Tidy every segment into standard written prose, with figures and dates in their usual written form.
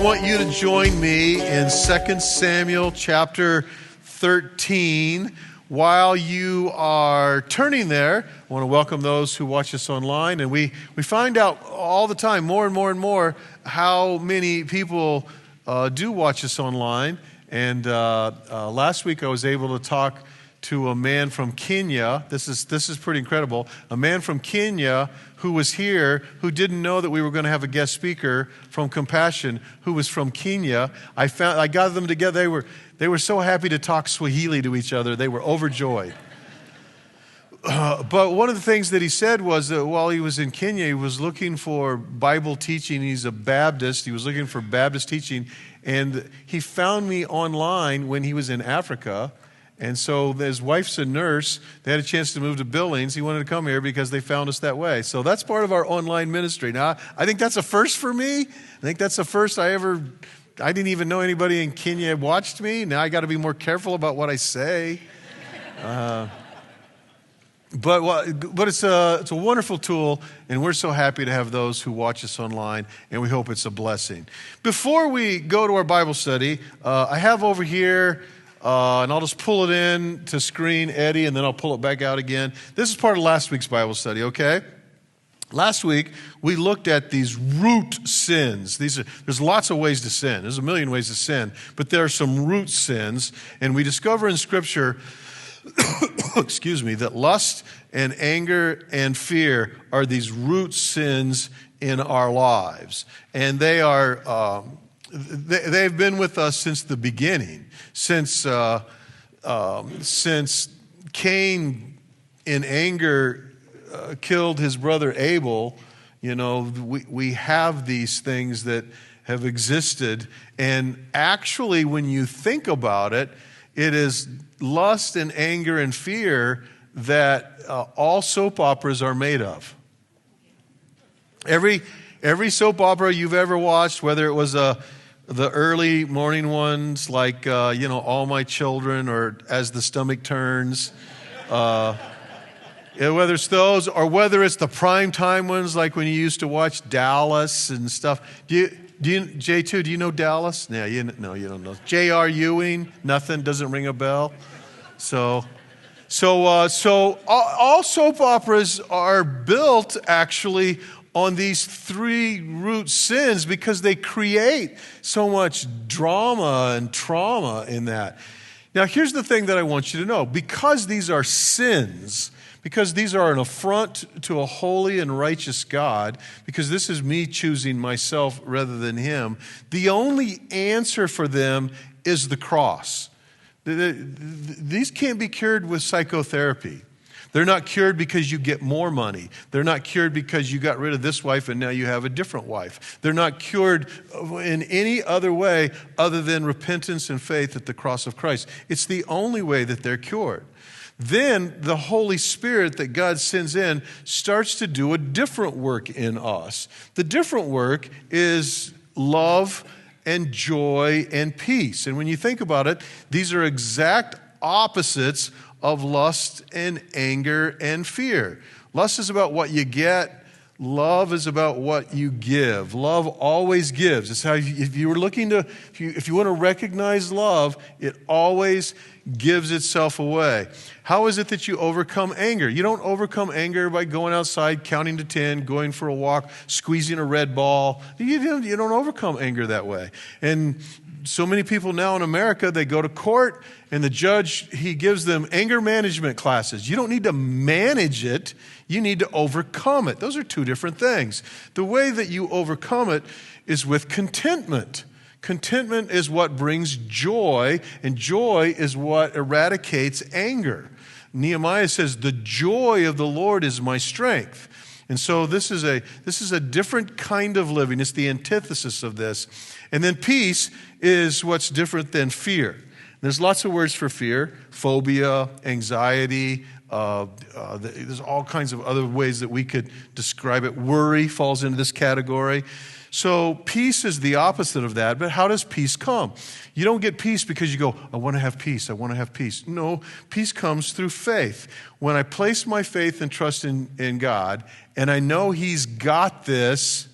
want you to join me in 2 Samuel chapter 13. While you are turning there, I want to welcome those who watch us online. And we find out all the time, more and more and more, how many people do watch us online. And last week I was able to talk to a man from Kenya. This is pretty incredible. A man from Kenya who was here, who didn't know that we were going to have a guest speaker from Compassion, who was from Kenya. I gathered them together. They were so happy to talk Swahili to each other. They were overjoyed. But one of the things that he said was that while he was in Kenya, he was looking for Bible teaching. He's a Baptist. He was looking for Baptist teaching. And he found me online when he was in Africa. And so his wife's a nurse. They had a chance to move to Billings. He wanted to come here because they found us that way. So that's part of our online ministry. Now, I think that's a first for me. I think that's the first I didn't even know anybody in Kenya watched me. Now I got to be more careful about what I say. But it's a wonderful tool, and we're so happy to have those who watch us online, and we hope it's a blessing. Before we go to our Bible study, I have over here, and I'll just pull it in to screen, Eddie, and then I'll pull it back out again. This is part of last week's Bible study, okay? Last week, we looked at these root sins. There's lots of ways to sin. There's a million ways to sin, but there are some root sins, and we discover in Scripture, that lust and anger and fear are these root sins in our lives, and they are they've been with us since the beginning, since Cain in anger killed his brother Abel. You know, we have these things that have existed, and actually when you think about it, it is lust and anger and fear that all soap operas are made of. Every soap opera you've ever watched, whether it was the early morning ones like All My Children or As the Stomach Turns, whether it's those or whether it's the prime time ones like when you used to watch Dallas and stuff. J2, do you know Dallas? No, you don't know. J.R. Ewing, nothing, doesn't ring a bell. So all soap operas are built actually on these three root sins because they create so much drama and trauma in that. Now, here's the thing that I want you to know. Because these are sins, because these are an affront to a holy and righteous God, because this is me choosing myself rather than him, the only answer for them is the cross. These can't be cured with psychotherapy. They're not cured because you get more money. They're not cured because you got rid of this wife and now you have a different wife. They're not cured in any other way other than repentance and faith at the cross of Christ. It's the only way that they're cured. Then the Holy Spirit that God sends in starts to do a different work in us. The different work is love and joy and peace. And when you think about it, these are exact opposites of lust and anger and fear. Lust is about what you get. Love is about what you give. Love always gives. It's how if you want to recognize love, it always gives itself away. How is it that you overcome anger? You don't overcome anger by going outside, counting to 10, going for a walk, squeezing a red ball. You don't overcome anger that way. And so many people now in America, they go to court and the judge, he gives them anger management classes. You don't need to manage it. You need to overcome it. Those are two different things. The way that you overcome it is with contentment. Contentment is what brings joy, and joy is what eradicates anger. Nehemiah says, the joy of the Lord is my strength. And so this is a different kind of living. It's the antithesis of this. And then peace is what's different than fear. There's lots of words for fear: phobia, anxiety. There's all kinds of other ways that we could describe it. Worry falls into this category. So peace is the opposite of that. But how does peace come? You don't get peace because you go, I want to have peace. I want to have peace. No, peace comes through faith. When I place my faith and trust in God, and I know He's got this,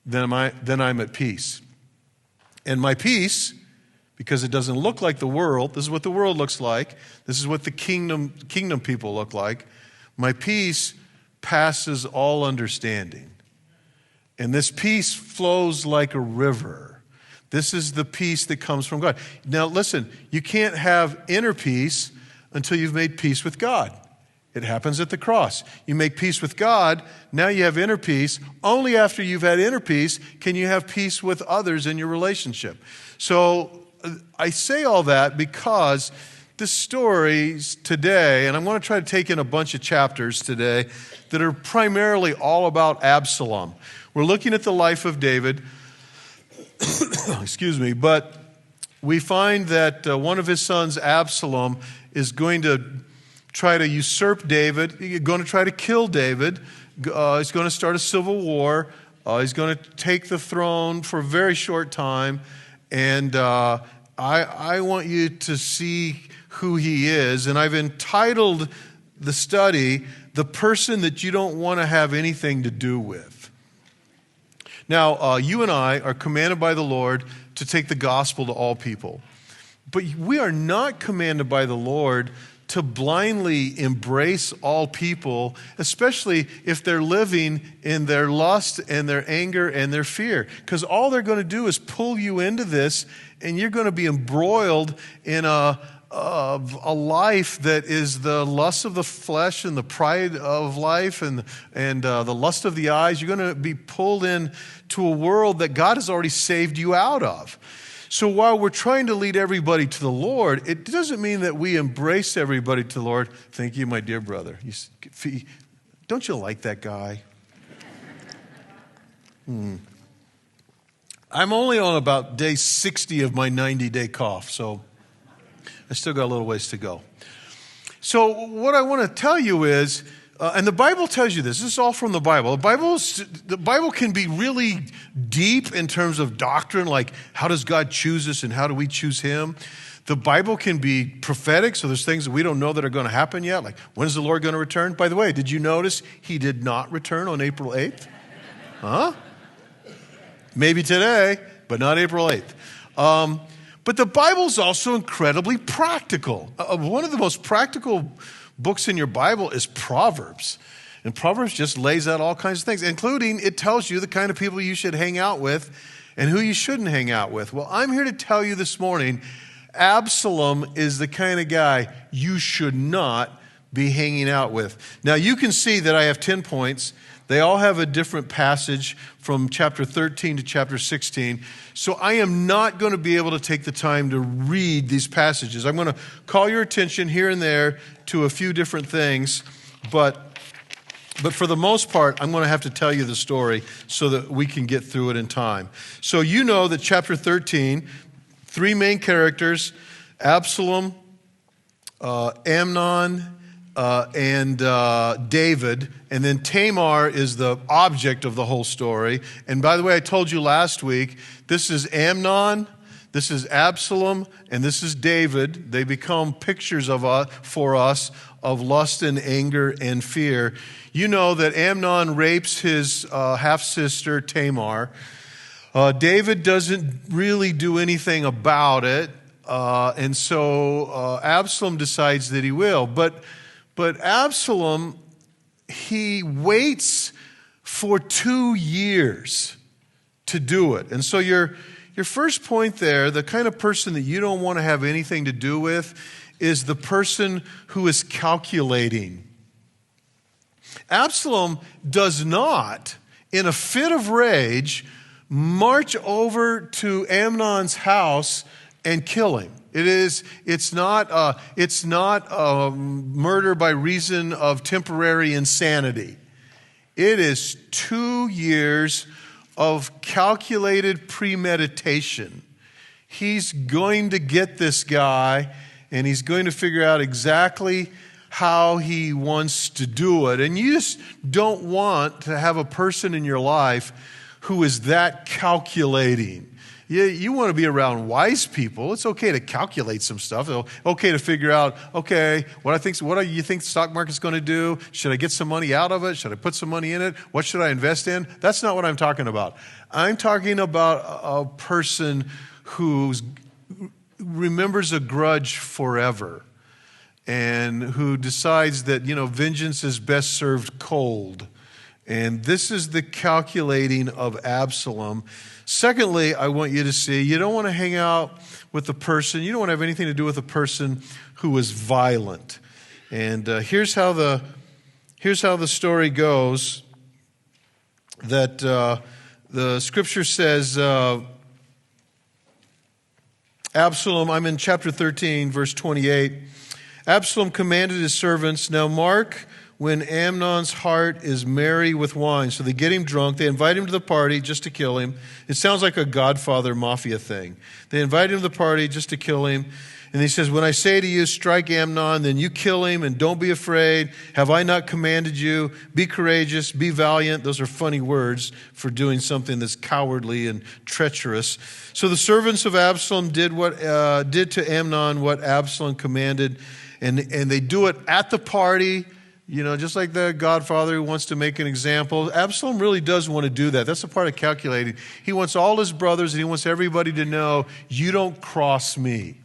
then I'm at peace. And my peace, because it doesn't look like the world, this is what the world looks like, this is what the kingdom people look like, my peace passes all understanding. And this peace flows like a river. This is the peace that comes from God. Now listen, you can't have inner peace until you've made peace with God. It happens at the cross. You make peace with God, now you have inner peace. Only after you've had inner peace can you have peace with others in your relationship. So I say all that because this story today, and I'm going to try to take in a bunch of chapters today that are primarily all about Absalom. We're looking at the life of David, excuse me, but we find that one of his sons, Absalom, is going to try to usurp David. He's going to try to kill David. He's going to start a civil war. He's going to take the throne for a very short time. And I want you to see who he is. And I've entitled the study, "The Person That You Don't Want to Have Anything to Do With." Now, you and I are commanded by the Lord to take the gospel to all people. But we are not commanded by the Lord to blindly embrace all people, especially if they're living in their lust and their anger and their fear. Because all they're going to do is pull you into this, and you're going to be embroiled in a life that is the lust of the flesh and the pride of life and the lust of the eyes. You're going to be pulled in to a world that God has already saved you out of. So while we're trying to lead everybody to the Lord, it doesn't mean that we embrace everybody to the Lord. Thank you, my dear brother. Don't you like that guy? I'm only on about day 60 of my 90-day cough, so I still got a little ways to go. So what I want to tell you is, and the Bible tells you this is all from the Bible. The Bible can be really deep in terms of doctrine, like how does God choose us and how do we choose him? The Bible can be prophetic, so there's things that we don't know that are going to happen yet, like when's the Lord going to return? By the way, did you notice he did not return on April 8th? Huh? Maybe today, but not April 8th. But the Bible's also incredibly practical. One of the most practical books in your Bible is Proverbs. And Proverbs just lays out all kinds of things, including it tells you the kind of people you should hang out with and who you shouldn't hang out with. Well, I'm here to tell you this morning, Absalom is the kind of guy you should not be hanging out with. Now, you can see that I have 10 points. They all have a different passage from chapter 13 to chapter 16. So I am not going to be able to take the time to read these passages. I'm going to call your attention here and there to a few different things, but for the most part, I'm going to have to tell you the story so that we can get through it in time. So you know that chapter 13, three main characters, Absalom, Amnon, and David, and then Tamar is the object of the whole story. And by the way, I told you last week, this is Amnon, this is Absalom, and this is David. They become pictures for us of lust and anger and fear. You know that Amnon rapes his half-sister Tamar. David doesn't really do anything about it, and so Absalom decides that he will. But Absalom, he waits for 2 years to do it. And so your first point there, the kind of person that you don't want to have anything to do with, is the person who is calculating. Absalom does not, in a fit of rage, march over to Amnon's house and kill him. It's not murder by reason of temporary insanity. It is 2 years of calculated premeditation. He's going to get this guy, and he's going to figure out exactly how he wants to do it. And you just don't want to have a person in your life who is that calculating. You want to be around wise people. It's okay to calculate some stuff. It's okay to figure out, what do you think the stock market's going to do? Should I get some money out of it? Should I put some money in it? What should I invest in? That's not what I'm talking about. I'm talking about a person who remembers a grudge forever and who decides that, vengeance is best served cold. And this is the calculating of Absalom. Secondly, I want you to see, you don't want to hang out with a person, you don't want to have anything to do with a person who is violent. And here's how the story goes, that the scripture says, Absalom, I'm in chapter 13, verse 28. Absalom commanded his servants, now mark when Amnon's heart is merry with wine. So they get him drunk. They invite him to the party just to kill him. It sounds like a Godfather mafia thing. They invite him to the party just to kill him. And he says, when I say to you, strike Amnon, then you kill him and don't be afraid. Have I not commanded you? Be courageous, be valiant. Those are funny words for doing something that's cowardly and treacherous. So the servants of Absalom did to Amnon what Absalom commanded. And they do it at the party, just like the Godfather who wants to make an example. Absalom really does want to do that. That's a part of calculating. He wants all his brothers and he wants everybody to know, you don't cross me.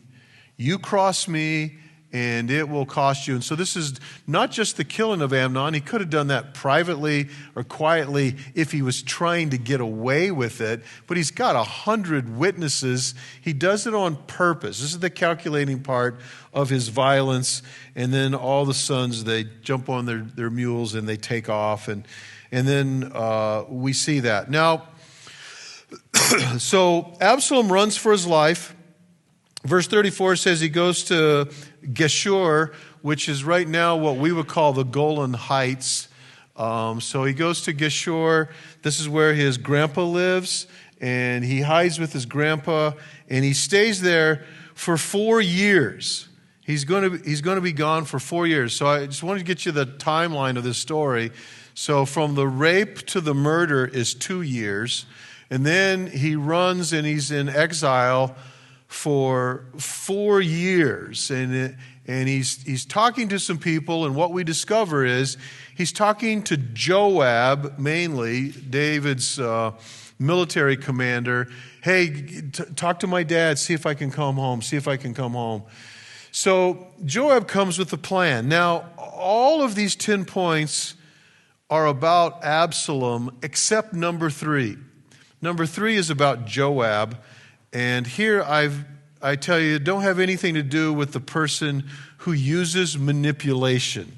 You cross me and it will cost you. And so this is not just the killing of Amnon. He could have done that privately or quietly if he was trying to get away with it. But he's got 100 witnesses. He does it on purpose. This is the calculating part of his violence. And then all the sons, they jump on their mules and they take off. And then we see that. Now, so Absalom runs for his life. Verse 34 says he goes to Geshur, which is right now what we would call the Golan Heights. So he goes to Geshur. This is where his grandpa lives, and he hides with his grandpa, and he stays there for 4 years. He's going to be gone for 4 years. So I just wanted to get you the timeline of this story. So from the rape to the murder is 2 years, and then he runs and he's in exile for 4 years, and he's talking to some people, and what we discover is he's talking to Joab, mainly David's military commander. Hey, talk to my dad, see if I can come home, So Joab comes with a plan. Now, all of these 10 points are about Absalom except number 3. Number 3 is about Joab. And here I tell you, don't have anything to do with the person who uses manipulation.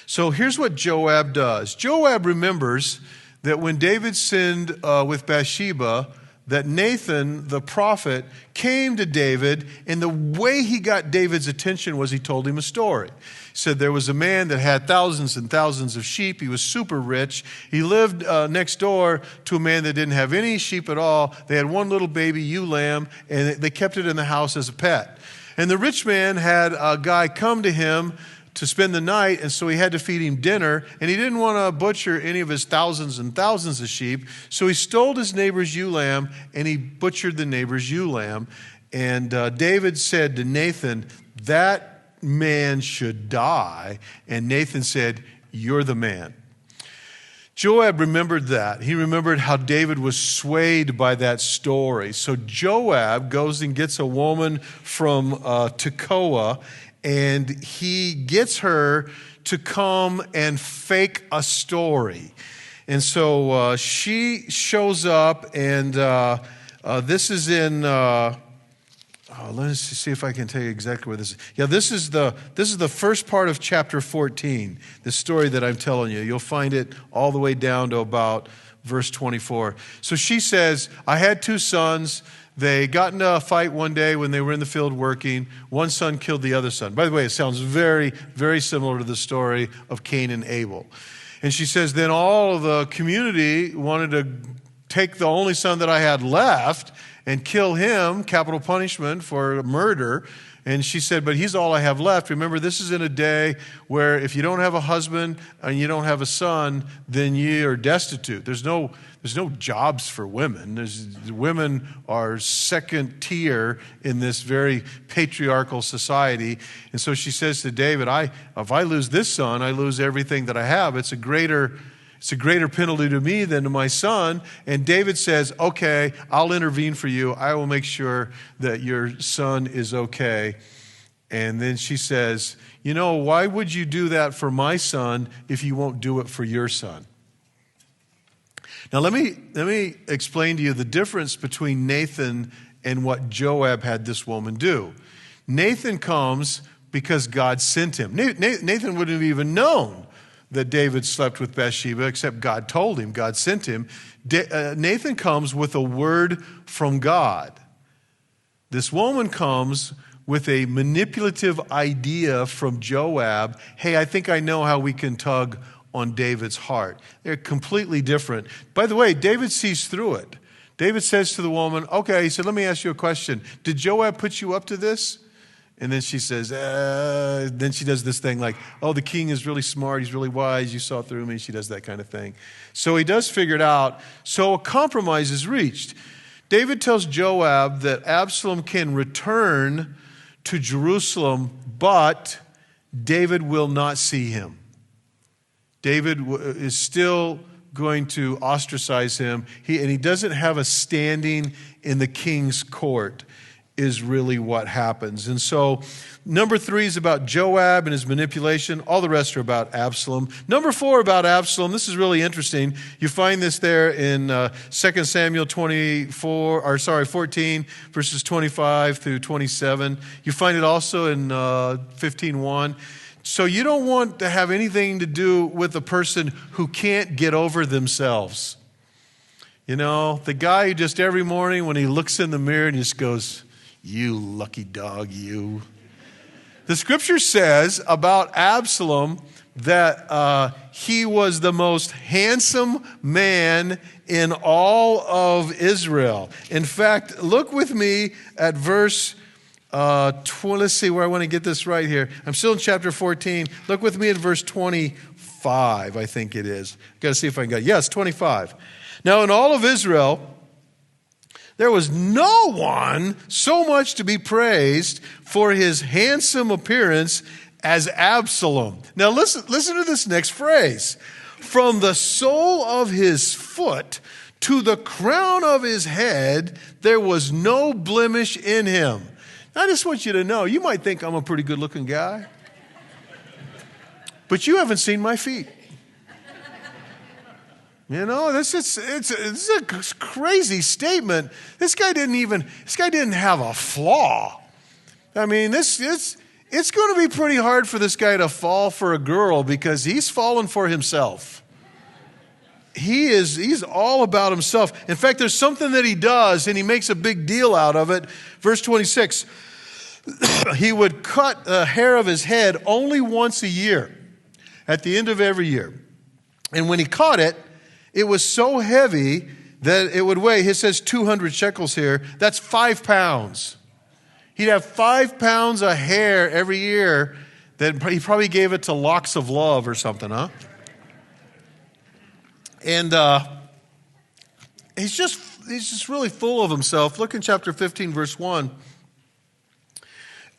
So here's what Joab does. Joab remembers that when David sinned with Bathsheba, that Nathan, the prophet, came to David, and the way he got David's attention was he told him a story. He said there was a man that had thousands and thousands of sheep. He was super rich. He lived next door to a man that didn't have any sheep at all. They had one little baby ewe lamb, and they kept it in the house as a pet. And the rich man had a guy come to him to spend the night, and so he had to feed him dinner, and he didn't want to butcher any of his thousands and thousands of sheep, so he stole his neighbor's ewe lamb, and he butchered the neighbor's ewe lamb. And David said to Nathan, that man should die. And Nathan said, you're the man. Joab remembered that. He remembered how David was swayed by that story. So Joab goes and gets a woman from Tekoa, and he gets her to come and fake a story. And so she shows up, and this is in, let's see if I can tell you exactly where this is. Yeah, this is the first part of chapter 14, the story that I'm telling you. You'll find it all the way down to about verse 24. So she says, I had 2 sons. They got into a fight one day when they were in the field working. One son killed the other son. By the way, it sounds very, very similar to the story of Cain and Abel. And she says, then all of the community wanted to take the only son that I had left and kill him, capital punishment for murder. And she said, but he's all I have left. Remember, this is in a day where if you don't have a husband and you don't have a son, then you are destitute. There's no jobs for women. Women are second tier in this very patriarchal society. And so she says to David, if I lose this son, I lose everything that I have. It's a greater It's a greater penalty to me than to my son. And David says, okay, I'll intervene for you. I will make sure that your son is okay. And then she says, why would you do that for my son if you won't do it for your son? Now, let me explain to you the difference between Nathan and what Joab had this woman do. Nathan comes because God sent him. Nathan wouldn't have even known that David slept with Bathsheba, except God told him, God sent him. Nathan comes with a word from God. This woman comes with a manipulative idea from Joab. Hey, I think I know how we can tug on David's heart. They're completely different. By the way, David sees through it. David says to the woman, okay, he said, let me ask you a question. Did Joab put you up to this? And then she says, then she does this thing like, oh, the king is really smart. He's really wise. You saw through me. She does that kind of thing. So he does figure it out. So a compromise is reached. David tells Joab that Absalom can return to Jerusalem, but David will not see him. David is still going to ostracize him. He doesn't have a standing in the king's court, is really what happens. And so number 3 is about Joab and his manipulation. All the rest are about Absalom. Number 4 about Absalom. This is really interesting. You find this there in 2 Samuel 14, verses 25 through 27. You find it also in 15:1. So you don't want to have anything to do with a person who can't get over themselves. The guy who just every morning when he looks in the mirror and just goes, you lucky dog, you. The scripture says about Absalom that he was the most handsome man in all of Israel. In fact, look with me at verse, let's see where I want to get this right here. I'm still in chapter 14. Look with me at verse 25, I think it is. Got to see if I can get it. Yes, 25. Now in all of Israel, there was no one so much to be praised for his handsome appearance as Absalom. Now listen to this next phrase. From the sole of his foot to the crown of his head, there was no blemish in him. Now, I just want you to know, you might think I'm a pretty good looking guy, but you haven't seen my feet. It's a crazy statement. This guy didn't have a flaw. I mean, it's going to be pretty hard for this guy to fall for a girl because he's fallen for himself. He's all about himself. In fact, there's something that he does and he makes a big deal out of it. Verse 26, he would cut the hair of his head only once a year, at the end of every year. And when he caught it, it was so heavy that it would weigh, it says 200 shekels here, that's 5 pounds. He'd have 5 pounds of hair every year that he probably gave it to Locks of Love or something, huh? And he's just really full of himself. Look in chapter 15, verse 1.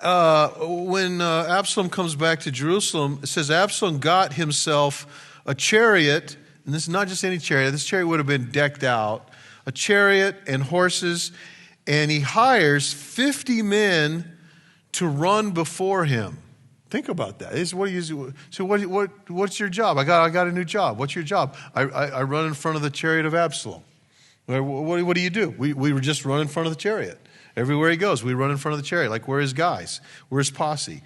When Absalom comes back to Jerusalem, it says Absalom got himself a chariot. And this is not just any chariot. This chariot would have been decked out. A chariot and horses. And he hires 50 men to run before him. Think about that. What's your job? I got a new job. What's your job? I run in front of the chariot of Absalom. What do you do? We just run in front of the chariot. Everywhere he goes, we run in front of the chariot. Like, we're his guys. We're his posse.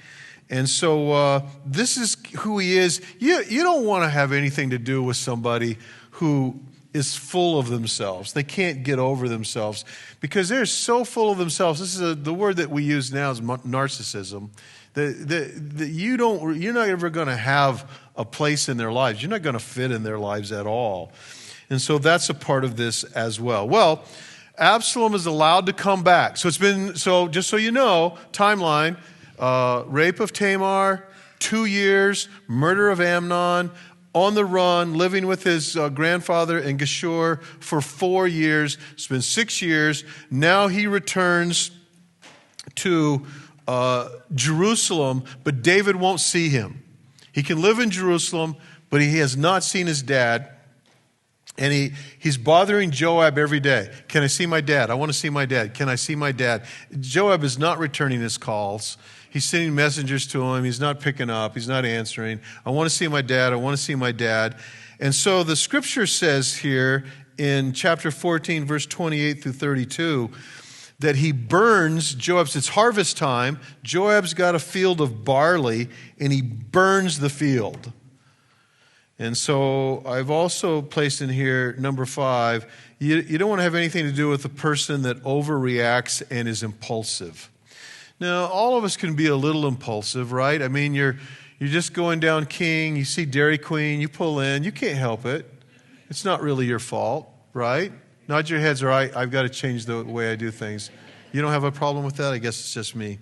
And so this is who he is. You don't want to have anything to do with somebody who is full of themselves. They can't get over themselves because they're so full of themselves. This is the word that we use now is narcissism. You're not ever going to have a place in their lives. You're not going to fit in their lives at all. And so that's a part of this as well. Well, Absalom is allowed to come back. So just so you know, timeline. Rape of Tamar, 2 years, murder of Amnon, on the run, living with his grandfather in Geshur for 4 years. It's been 6 years. Now he returns to Jerusalem, but David won't see him. He can live in Jerusalem, but he has not seen his dad. And he's bothering Joab every day. Can I see my dad? I want to see my dad. Can I see my dad? Joab is not returning his calls. He's sending messengers to him. He's not picking up. He's not answering. I want to see my dad. I want to see my dad. And so the scripture says here in chapter 14, verse 28 through 32, that he burns Joab's, it's harvest time. Joab's got a field of barley, and he burns the field. And so I've also placed in here, number 5, you don't want to have anything to do with a person that overreacts and is impulsive. Now, all of us can be a little impulsive, right? I mean, you're just going down King, you see Dairy Queen, you pull in, you can't help it. It's not really your fault, right? Nod your heads, or I've got to change the way I do things. You don't have a problem with that? I guess it's just me.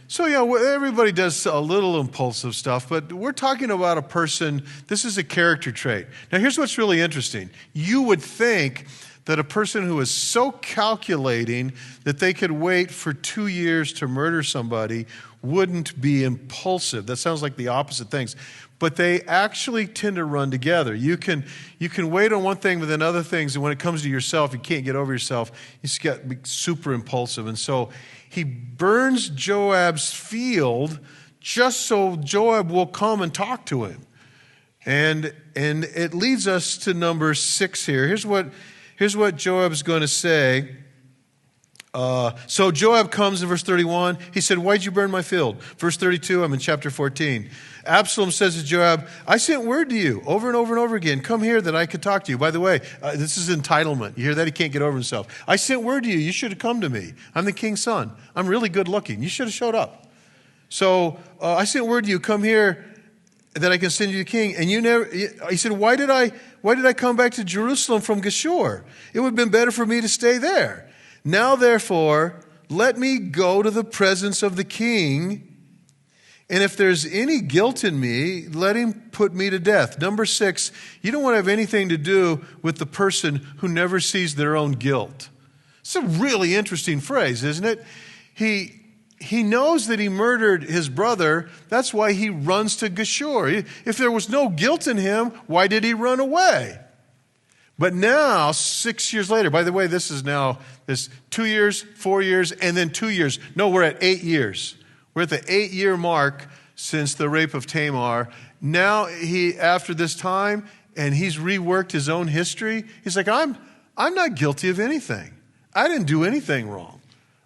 So, yeah, everybody does a little impulsive stuff, but we're talking about a person, this is a character trait. Now, here's what's really interesting. You would think that a person who is so calculating that they could wait for 2 years to murder somebody wouldn't be impulsive. That sounds like the opposite things. But they actually tend to run together. You can wait on one thing, but then other things, and when it comes to yourself, you can't get over yourself. You just get super impulsive. And so he burns Joab's field just so Joab will come and talk to him. And it leads us to number 6 here. Here's what Joab's going to say. So Joab comes in verse 31. He said, "Why'd you burn my field?" Verse 32, I'm in chapter 14. Absalom says to Joab, "I sent word to you over and over and over again. Come here that I could talk to you." By the way, this is entitlement. You hear that? He can't get over himself. "I sent word to you. You should have come to me. I'm the king's son. I'm really good looking. You should have showed up. So I sent word to you. Come here that I can send you the king." And you never. He said, Why did I come back to Jerusalem from Geshur? It would have been better for me to stay there. Now, therefore, let me go to the presence of the king, and if there's any guilt in me, let him put me to death. Number 6, you don't want to have anything to do with the person who never sees their own guilt. It's a really interesting phrase, isn't it? He knows that he murdered his brother. That's why he runs to Geshur. If there was no guilt in him, why did he run away? But now, 6 years later, by the way, this 2 years, 4 years, and then 2 years. No, we're at 8 years. We're at the 8-year mark since the rape of Tamar. Now after this time, and he's reworked his own history, he's like, I'm not guilty of anything. I didn't do anything wrong.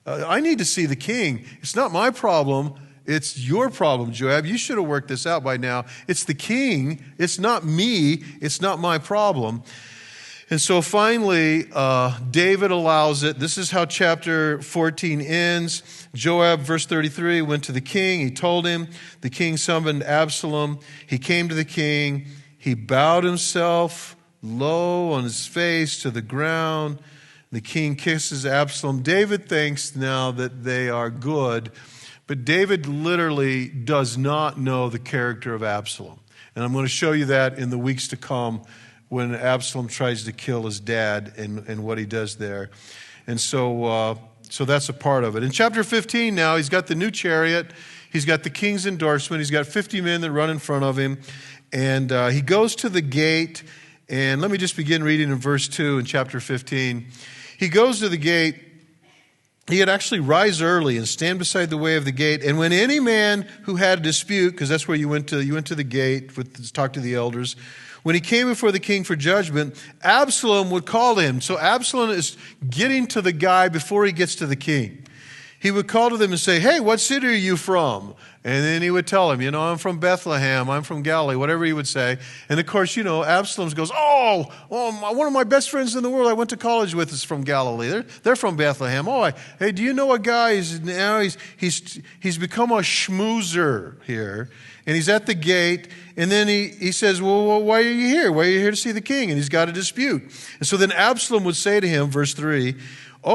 I need to see the king. It's not my problem. It's your problem, Joab. You should have worked this out by now. It's the king. It's not me. It's not my problem. And so finally, David allows it. This is how chapter 14 ends. Joab, verse 33, went to the king. He told him. The king summoned Absalom. He came to the king. He bowed himself low on his face to the ground. The king kisses Absalom. David thinks now that they are good, but David literally does not know the character of Absalom. And I'm going to show you that in the weeks to come when Absalom tries to kill his dad and what he does there. And so that's a part of it. In chapter 15 now, he's got the new chariot. He's got the king's endorsement. He's got 50 men that run in front of him. And he goes to the gate. And let me just begin reading in verse 2 in chapter 15. He goes to the gate. He had actually rise early and stand beside the way of the gate. And when any man who had a dispute, because that's where you went to the gate to talk to the elders. When he came before the king for judgment, Absalom would call to him. So Absalom is getting to the guy before he gets to the king. He would call to them and say, "Hey, what city are you from?" And then he would tell him, "I'm from Bethlehem, I'm from Galilee," whatever he would say. And of course, Absalom goes, one of my best friends in the world I went to college with is from Galilee. They're from Bethlehem. Hey, do you know a guy? He's become a schmoozer here. And he's at the gate, and then he says, well, why are you here? Why are you here to see the king? And he's got a dispute. And so then Absalom would say to him, verse 3,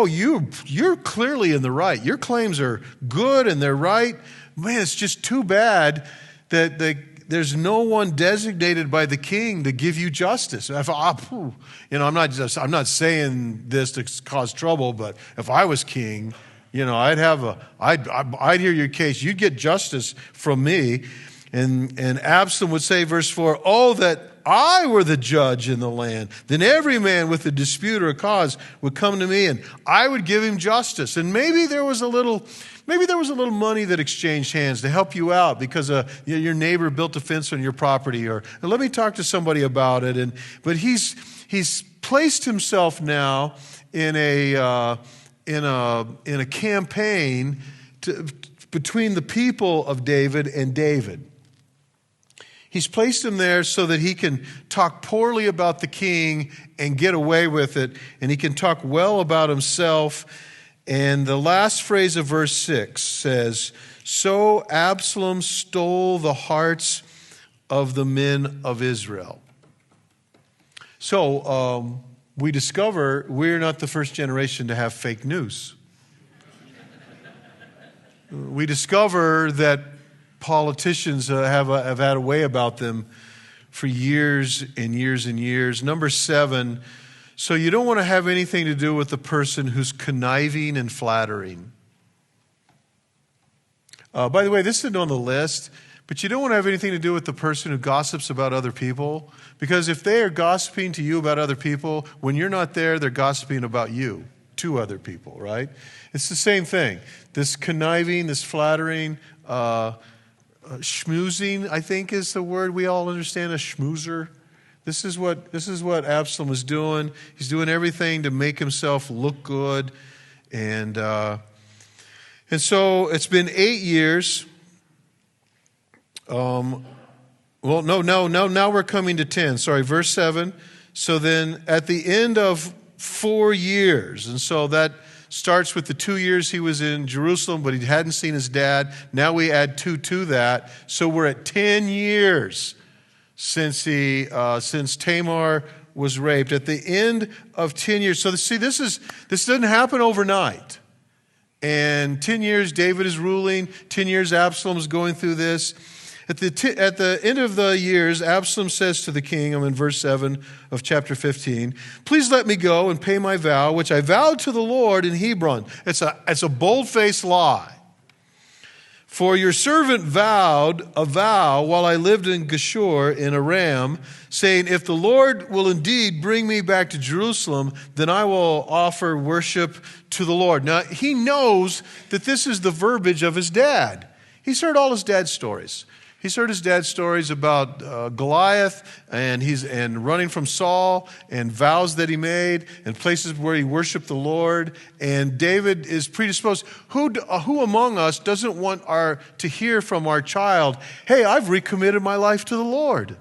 you're clearly in the right. Your claims are good and they're right. Man, it's just too bad that there's no one designated by the king to give you justice. I'm not saying this to cause trouble, but if I was king, I'd hear your case. You'd get justice from me. And Absalom would say, verse 4, "Oh, that I were the judge in the land, then every man with a dispute or a cause would come to me, and I would give him justice. And maybe there was a little money that exchanged hands to help you out because your neighbor built a fence on your property, or let me talk to somebody about it. But he's placed himself now in a campaign between the people of David and David. He's placed him there so that he can talk poorly about the king and get away with it, and he can talk well about himself. And the last phrase of verse 6 says, "So Absalom stole the hearts of the men of Israel." So we discover we're not the first generation to have fake news. We discover that politicians have had a way about them for years and years and years. Number 7, so you don't want to have anything to do with the person who's conniving and flattering. By the way, this isn't on the list, but you don't want to have anything to do with the person who gossips about other people, because if they are gossiping to you about other people, when you're not there, they're gossiping about you to other people, right? It's the same thing. This conniving, this flattering, schmoozing, I think is the word we all understand, a schmoozer. This is what Absalom is doing. He's doing everything to make himself look good. And so it's been 8 years. Now we're coming to 10. Sorry, verse 7. So then at the end of 4 years, and so that starts with the 2 years he was in Jerusalem, but he hadn't seen his dad. Now we add 2 to that. So we're at 10 years since Tamar was raped. At the end of 10 years. So see, this doesn't happen overnight. And 10 years David is ruling. 10 years Absalom is going through this. At the end of the years, Absalom says to the king, I'm in verse 7 of chapter 15, "Please let me go and pay my vow, which I vowed to the Lord in Hebron." It's a bold-faced lie. "For your servant vowed a vow while I lived in Geshur in Aram, saying, if the Lord will indeed bring me back to Jerusalem, then I will offer worship to the Lord." Now, he knows that this is the verbiage of his dad. He's heard all his dad's stories. He's heard his dad's stories about Goliath and running from Saul and vows that he made and places where he worshiped the Lord. And David is predisposed. Who among us doesn't want to hear from our child, "Hey, I've recommitted my life to the Lord"?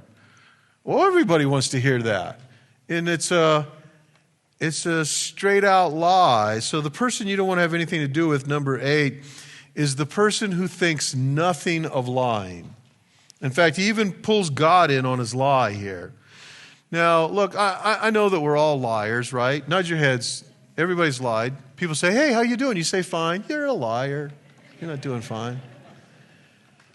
Well, everybody wants to hear that. And it's a straight out lie. So the person you don't want to have anything to do with, number 8, is the person who thinks nothing of lying. In fact, he even pulls God in on his lie here. Now, look, I know that we're all liars, right? Nod your heads. Everybody's lied. People say, "Hey, how you doing?" You say, "Fine." You're a liar. You're not doing fine.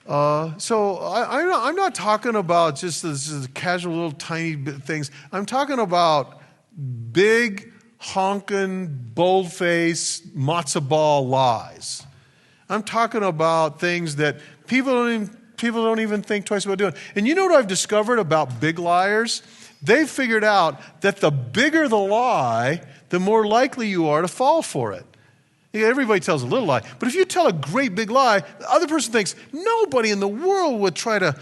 So I'm not talking about just this casual little tiny things. I'm talking about big, honking, bold-faced, matzo ball lies. I'm talking about things that people don't even think twice about doing. And you know what I've discovered about big liars? They've figured out that the bigger the lie, the more likely you are to fall for it. Yeah, everybody tells a little lie. But if you tell a great big lie, the other person thinks, nobody in the world would try to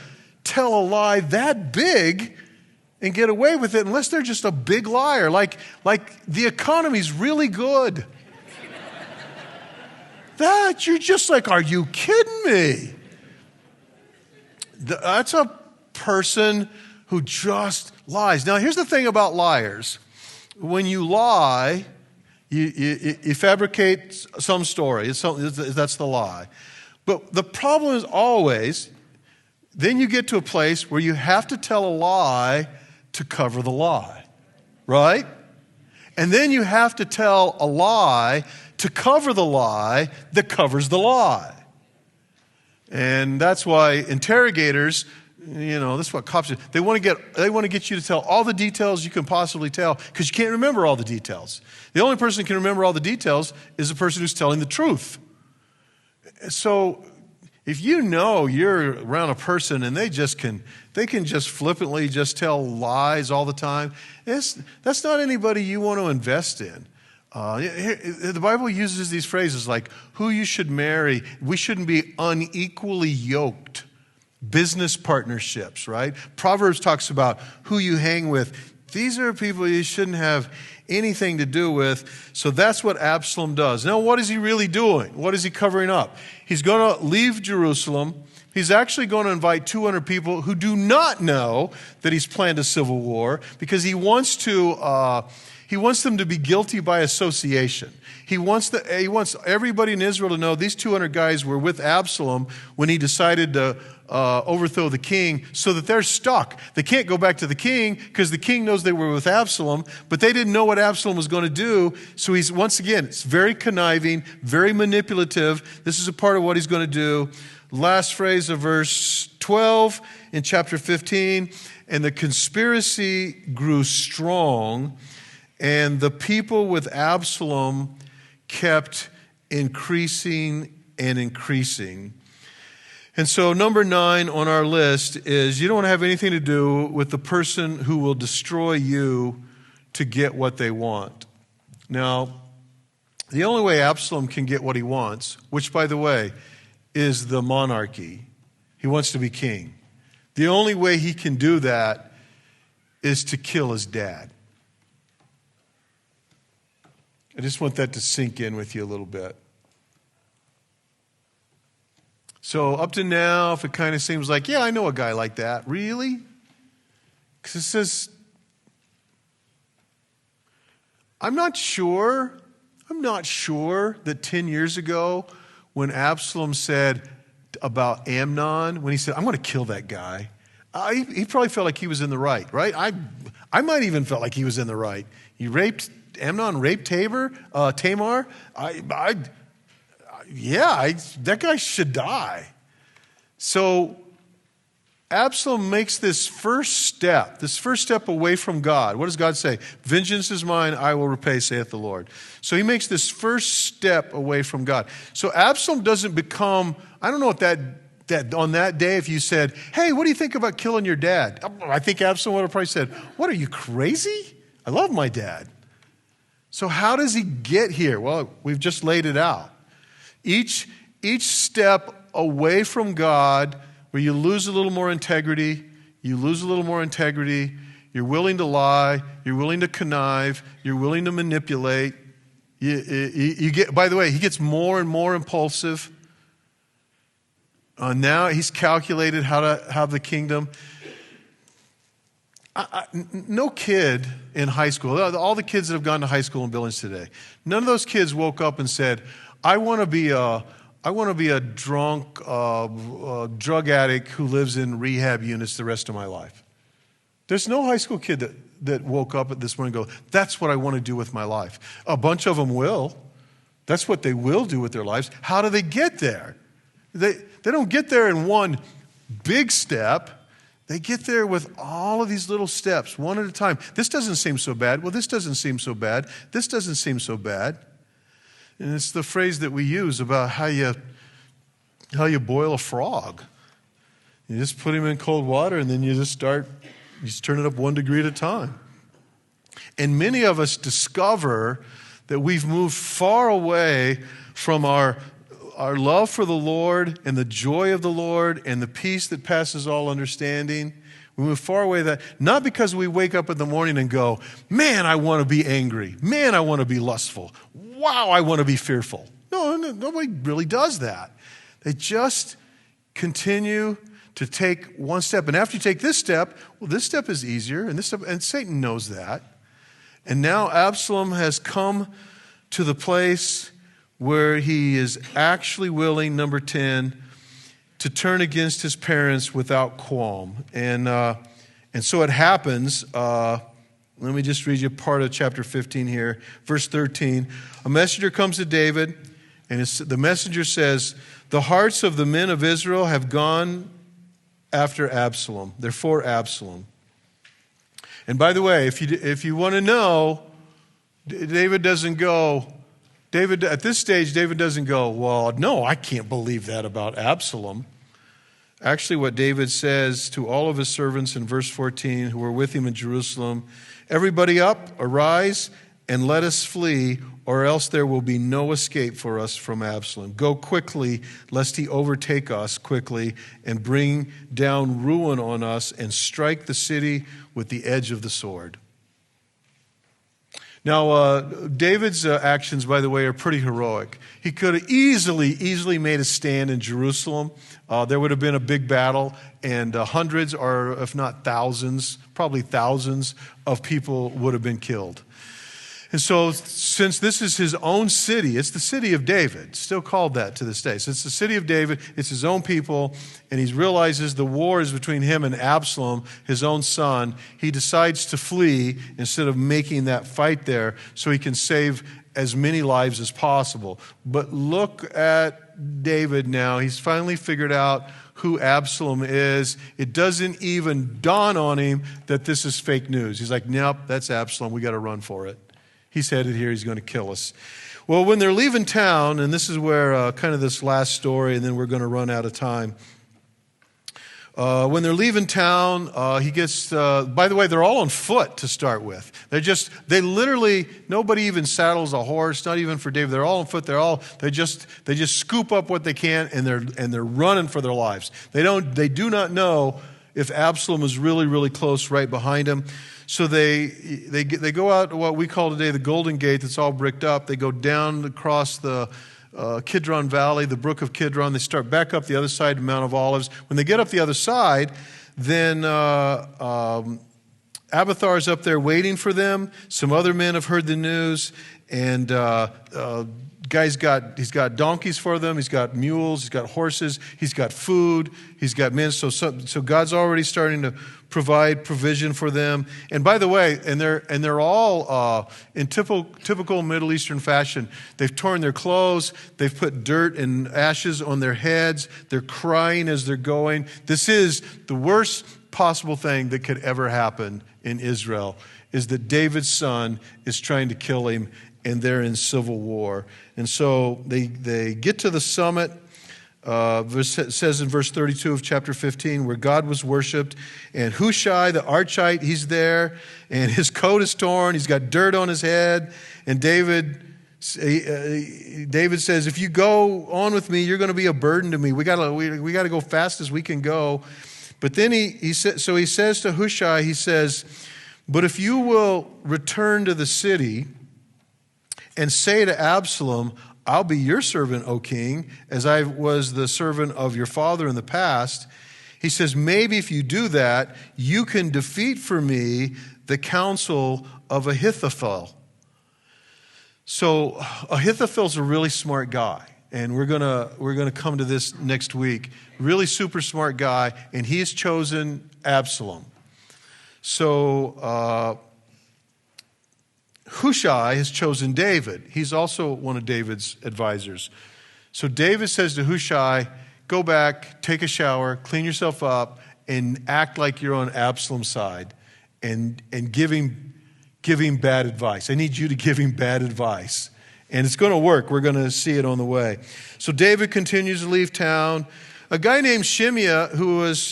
tell a lie that big and get away with it unless they're just a big liar. Like the economy's really good. That, you're just like, are you kidding me? That's a person who just lies. Now, here's the thing about liars. When you lie, you fabricate some story. That's the lie. But the problem is always, then you get to a place where you have to tell a lie to cover the lie, right? And then you have to tell a lie to cover the lie that covers the lie. And that's why interrogators, that's what cops do. They want to get you to tell all the details you can possibly tell because you can't remember all the details. The only person who can remember all the details is the person who's telling the truth. So If you know you're around a person and they can just flippantly just tell lies all the time, that's not anybody you want to invest in. The Bible uses these phrases like who you should marry. We shouldn't be unequally yoked. Business partnerships, right? Proverbs talks about who you hang with. These are people you shouldn't have anything to do with. So that's what Absalom does. Now, what is he really doing? What is he covering up? He's going to leave Jerusalem. He's actually going to invite 200 people who do not know that he's planned a civil war because he wants them to be guilty by association. He wants everybody in Israel to know these 200 guys were with Absalom when he decided to overthrow the king, so that they're stuck. They can't go back to the king because the king knows they were with Absalom, but they didn't know what Absalom was going to do. So he's, once again, it's very conniving, very manipulative. This is a part of what he's going to do. Last phrase of verse 12 in chapter 15, and the conspiracy grew strong, and the people with Absalom kept increasing and increasing. And so number 9 on our list is you don't have anything to do with the person who will destroy you to get what they want. Now, the only way Absalom can get what he wants, which, by the way, is the monarchy. He wants to be king. The only way he can do that is to kill his dad. I just want that to sink in with you a little bit. So up to now, if it kind of seems like, yeah, I know a guy like that. Really? Because it says, I'm not sure that 10 years ago when Absalom said about Amnon, when he said, I'm going to kill that guy, he probably felt like he was in the right? I might even felt like he was in the right. Amnon raped Tamar. That guy should die. So Absalom makes this first step away from God. What does God say? Vengeance is mine, I will repay, saith the Lord. So he makes this first step away from God. So Absalom doesn't become, I don't know if that on that day, if you said, hey, what do you think about killing your dad? I think Absalom would have probably said, what, are you crazy? I love my dad. So how does he get here? Well, we've just laid it out. Each step away from God, where you lose a little more integrity, you're willing to lie, you're willing to connive, you're willing to manipulate. You get. By the way, he gets more and more impulsive. Now he's calculated how to have the kingdom. No kid in high school, all the kids that have gone to high school in Billings today, none of those kids woke up and said, I want to be a drunk drug addict who lives in rehab units the rest of my life. There's no high school kid that woke up at this morning and go, that's what I want to do with my life. A bunch of them will. That's what they will do with their lives. How do they get there? They don't get there in one big step. They get there with all of these little steps, one at a time. This doesn't seem so bad. Well, this doesn't seem so bad. This doesn't seem so bad. And it's the phrase that we use about how you boil a frog. You just put him in cold water and then you just turn it up 1 degree at a time. And many of us discover that we've moved far away from our love for the Lord and the joy of the Lord and the peace that passes all understanding. We move far away that, not because we wake up in the morning and go, man, I want to be angry. Man, I want to be lustful. Wow, I want to be fearful. No, nobody really does that. They just continue to take one step. And after you take this step, well, this step is easier, and this step, and Satan knows that. And now Absalom has come to the place where he is actually willing, number 10, to turn against his parents without qualm. And so it happens. Let me just read you part of chapter 15 here. Verse 13. A messenger comes to David, and the messenger says, the hearts of the men of Israel have gone after Absalom. They're for Absalom. And by the way, if you want to know, David doesn't go, David, at this stage, David doesn't go, well, no, I can't believe that about Absalom. Actually, what David says to all of his servants in verse 14 who were with him in Jerusalem, everybody up, arise, and let us flee, or else there will be no escape for us from Absalom. Go quickly, lest he overtake us quickly and bring down ruin on us and strike the city with the edge of the sword. Now, David's actions, by the way, are pretty heroic. He could have easily made a stand in Jerusalem. There would have been a big battle, and hundreds, or if not thousands, probably thousands of people would have been killed. And so, since this is his own city, it's the city of David, still called that to this day. So it's the city of David, it's his own people, and he realizes the war is between him and Absalom, his own son. He decides to flee instead of making that fight there so he can save as many lives as possible. But look at David now. He's finally figured out who Absalom is. It doesn't even dawn on him that this is fake news. He's like, nope, that's Absalom. We got to run for it. He's headed here. He's going to kill us. Well, when they're leaving town, and this is where kind of this last story, and then we're going to run out of time. When they're leaving town, he gets, by the way, they're all on foot to start with. They literally, nobody even saddles a horse, not even for David. They're all on foot. They just scoop up what they can, and they're running for their lives. They do not know if Absalom is really, really close right behind him. So they go out to what we call today the Golden Gate that's all bricked up. They go down across the Kidron Valley, the brook of Kidron. They start back up the other side of Mount of Olives. When they get up the other side, then Abiathar's up there waiting for them. Some other men have heard the news, and he's got donkeys for them. He's got mules. He's got horses. He's got food. He's got men. So God's already starting to provide provision for them. And by the way, and they're all in typical Middle Eastern fashion. They've torn their clothes. They've put dirt and ashes on their heads. They're crying as they're going. This is the worst possible thing that could ever happen in Israel, is that David's son is trying to kill him, and they're in civil war. And so they get to the summit. It says in verse 32 of chapter 15, where God was worshipped, and Hushai the Archite, he's there, and his coat is torn, he's got dirt on his head, and David says, if you go on with me, you're going to be a burden to me. We got to go fast as we can go. But then he says to Hushai, he says, but if you will return to the city and say to Absalom, I'll be your servant, O king, as I was the servant of your father in the past. He says, maybe if you do that, you can defeat for me the counsel of Ahithophel. So Ahithophel's a really smart guy, and we're gonna come to this next week. Really super smart guy, and he has chosen Absalom. So Hushai has chosen David. He's also one of David's advisors. So David says to Hushai, go back, take a shower, clean yourself up, and act like you're on Absalom's side, and give him bad advice. I need you to give him bad advice. And it's going to work. We're going to see it on the way. So David continues to leave town. A guy named Shimei, who was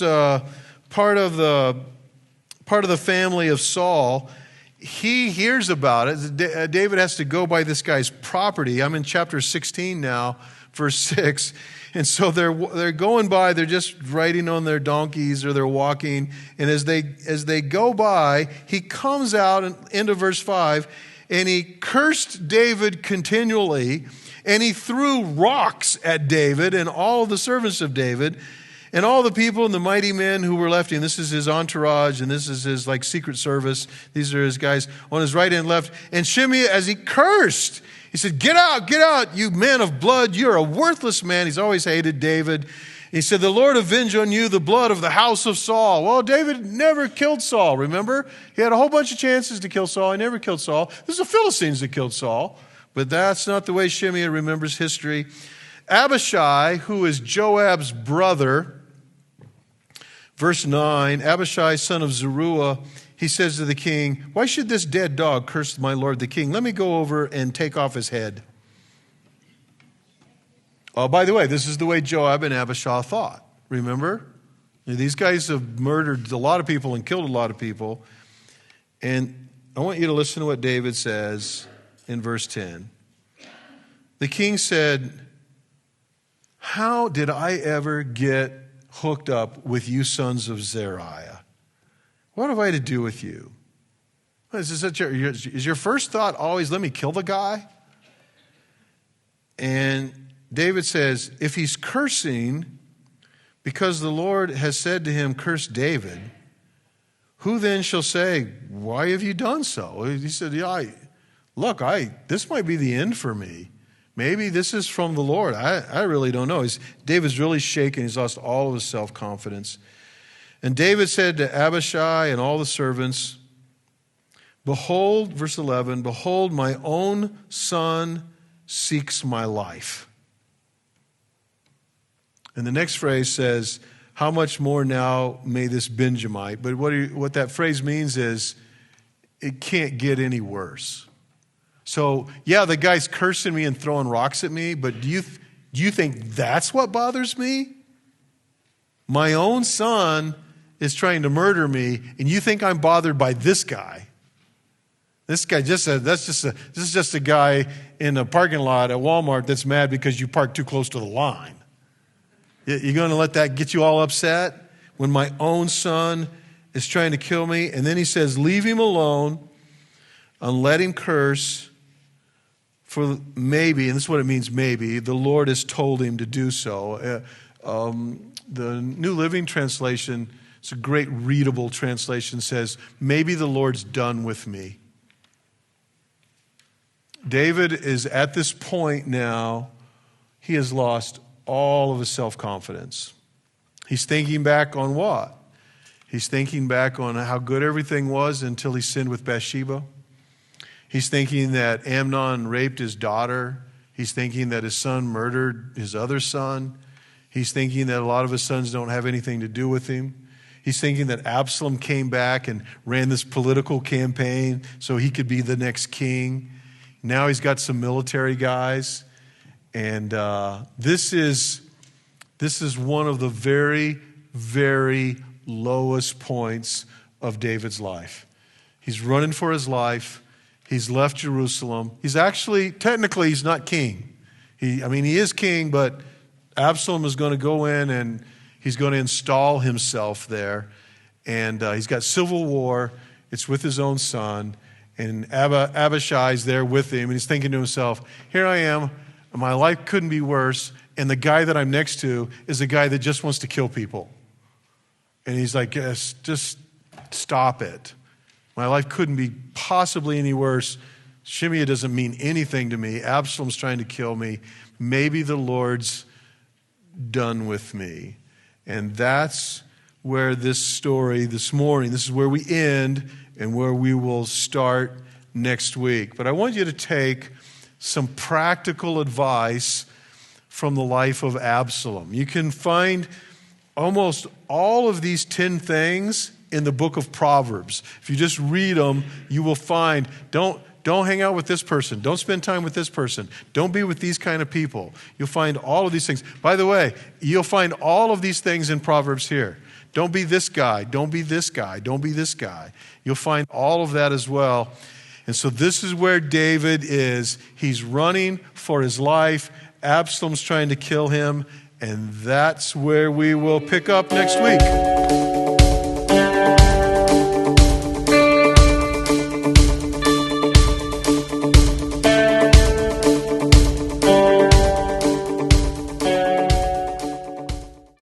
part of the family of Saul, he hears about it. David has to go by this guy's property. I'm in chapter 16 now, verse 6. And so they're going by, they're just riding on their donkeys or they're walking. And as they go by, he comes out into verse 5, and he cursed David continually, and he threw rocks at David and all the servants of David. And all the people and the mighty men who were left, and this is his entourage, and this is his secret service. These are his guys on his right and left. And Shimei, as he cursed, he said, get out, you man of blood. You're a worthless man. He's always hated David. He said, the Lord avenge on you the blood of the house of Saul. Well, David never killed Saul, remember? He had a whole bunch of chances to kill Saul. He never killed Saul. This is the Philistines that killed Saul. But that's not the way Shimei remembers history. Abishai, who is Joab's brother, verse 9, Abishai, son of Zeruiah, he says to the king, why should this dead dog curse my lord the king? Let me go over and take off his head. Oh, by the way, this is the way Joab and Abishai thought. Remember? These guys have murdered a lot of people and killed a lot of people. And I want you to listen to what David says in verse 10. The king said, "How did I ever get hooked up with you sons of Zeruiah? What have I to do with you?" Is your first thought always, let me kill the guy? And David says, if he's cursing because the Lord has said to him, curse David, who then shall say, why have you done so? He said, look, this might be the end for me. Maybe this is from the Lord. I really don't know. David's really shaken. He's lost all of his self-confidence. And David said to Abishai and all the servants, behold, verse 11, behold, my own son seeks my life. And the next phrase says, how much more now may this Benjamite? But what that phrase means is, it can't get any worse. So, yeah, the guy's cursing me and throwing rocks at me, but do you think that's what bothers me? My own son is trying to murder me, and you think I'm bothered by this guy? This guy this is just a guy in a parking lot at Walmart that's mad because you parked too close to the line. You're going to let that get you all upset when my own son is trying to kill me? And then he says, leave him alone and let him curse, for maybe, and this is what it means, maybe, the Lord has told him to do so. The New Living Translation, it's a great readable translation, says, maybe the Lord's done with me. David is at this point now, he has lost all of his self-confidence. He's thinking back on what? He's thinking back on how good everything was until he sinned with Bathsheba. He's thinking that Amnon raped his daughter. He's thinking that his son murdered his other son. He's thinking that a lot of his sons don't have anything to do with him. He's thinking that Absalom came back and ran this political campaign so he could be the next king. Now he's got some military guys. And this is one of the very, very lowest points of David's life. He's running for his life. He's left Jerusalem. He's actually, technically, he's not king. He is king, but Absalom is going to go in and he's going to install himself there. And he's got civil war. It's with his own son. And Abishai's there with him. And he's thinking to himself, here I am. My life couldn't be worse. And the guy that I'm next to is a guy that just wants to kill people. And he's like, yes, just stop it. My life couldn't be possibly any worse. Shimei doesn't mean anything to me. Absalom's trying to kill me. Maybe the Lord's done with me. And that's where this story this morning, this is where we end and where we will start next week. But I want you to take some practical advice from the life of Absalom. You can find almost all of these 10 things in the book of Proverbs. If you just read them, you will find, don't hang out with this person. Don't spend time with this person. Don't be with these kind of people. You'll find all of these things. By the way, you'll find all of these things in Proverbs here. Don't be this guy. Don't be this guy. Don't be this guy. You'll find all of that as well. And so this is where David is. He's running for his life. Absalom's trying to kill him. And that's where we will pick up next week.